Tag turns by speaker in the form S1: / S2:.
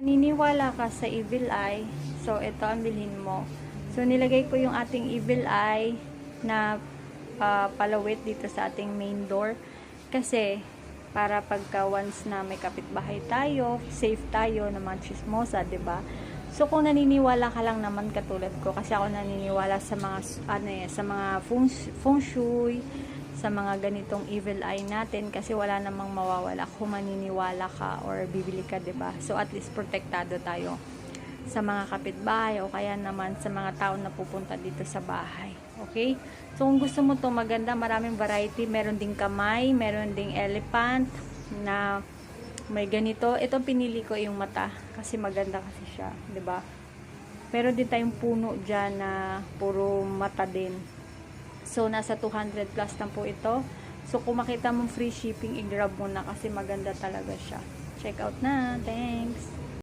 S1: Niniwala ka sa evil eye, so ito ang bilhin mo. So nilagay ko yung ating evil eye na palawit dito sa ating main door kasi para pagka once na may kapitbahay tayo, safe tayo na mga chismosa, 'di ba? So kung naniniwala ka lang naman katulad ko, kasi ako naniniwala sa mga sa mga feng shui, sa mga ganitong evil eye natin, kasi wala namang mawawala kung maniniwala ka or bibili ka, 'di ba? So at least protektado tayo sa mga kapitbahay o kaya naman sa mga tao na pupunta dito sa bahay. Okay? So kung gusto mo to maganda, maraming variety. Meron ding kamay, meron ding elephant na may ganito. Ito pinili ko yung mata kasi maganda kasi siya, 'di ba? Meron din tayong puno diyan na puro mata din. So nasa 200 plus na po ito. So kung makita mong free shipping, i-grab mo na kasi maganda talaga siya. Check out na. Thanks.